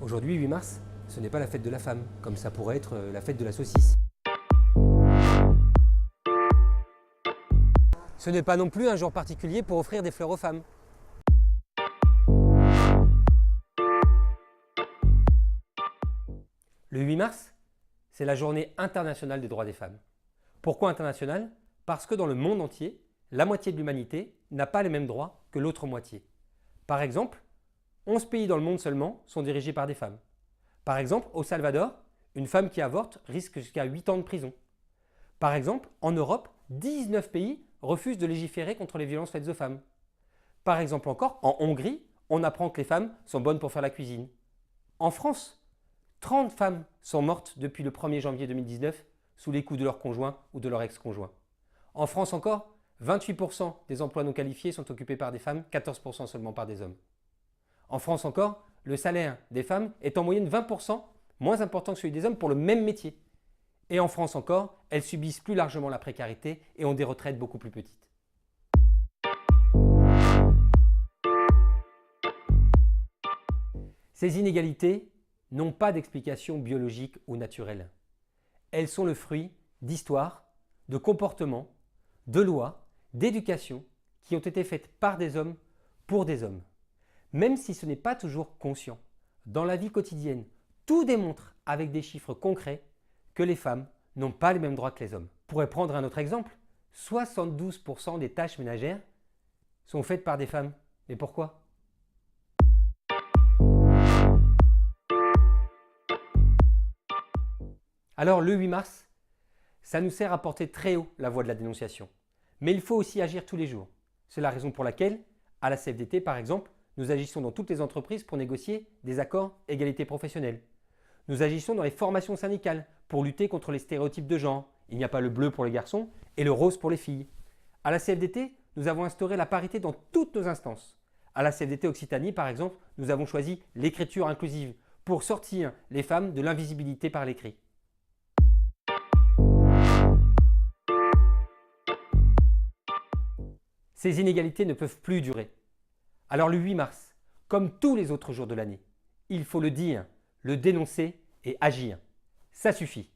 Aujourd'hui, 8 mars, ce n'est pas la fête de la femme, comme ça pourrait être la fête de la saucisse. Ce n'est pas non plus un jour particulier pour offrir des fleurs aux femmes. Le 8 mars, c'est la journée internationale des droits des femmes. Pourquoi internationale? Parce que dans le monde entier, la moitié de l'humanité n'a pas les mêmes droits que l'autre moitié. Par exemple, 11 pays dans le monde seulement sont dirigés par des femmes. Par exemple, au Salvador, une femme qui avorte risque jusqu'à 8 ans de prison. Par exemple, en Europe, 19 pays refusent de légiférer contre les violences faites aux femmes. Par exemple encore, en Hongrie, on apprend que les femmes sont bonnes pour faire la cuisine. En France, 30 femmes sont mortes depuis le 1er janvier 2019 sous les coups de leur conjoint ou de leur ex-conjoint. En France encore, 28% des emplois non qualifiés sont occupés par des femmes, 14% seulement par des hommes. En France encore, le salaire des femmes est en moyenne 20% moins important que celui des hommes pour le même métier. Et en France encore, elles subissent plus largement la précarité et ont des retraites beaucoup plus petites. Ces inégalités n'ont pas d'explication biologique ou naturelle. Elles sont le fruit d'histoires, de comportements, de lois, d'éducation qui ont été faites par des hommes pour des hommes. Même si ce n'est pas toujours conscient, dans la vie quotidienne, tout démontre avec des chiffres concrets que les femmes n'ont pas les mêmes droits que les hommes. On pourrait prendre un autre exemple. 72% des tâches ménagères sont faites par des femmes. Mais pourquoi? Alors le 8 mars, ça nous sert à porter très haut la voix de la dénonciation. Mais il faut aussi agir tous les jours. C'est la raison pour laquelle, à la CFDT par exemple, nous agissons dans toutes les entreprises pour négocier des accords égalité professionnelle. Nous agissons dans les formations syndicales pour lutter contre les stéréotypes de genre. Il n'y a pas le bleu pour les garçons et le rose pour les filles. À la CFDT, nous avons instauré la parité dans toutes nos instances. À la CFDT Occitanie, par exemple, nous avons choisi l'écriture inclusive pour sortir les femmes de l'invisibilité par l'écrit. Ces inégalités ne peuvent plus durer. Alors le 8 mars, comme tous les autres jours de l'année, il faut le dire, le dénoncer et agir. Ça suffit.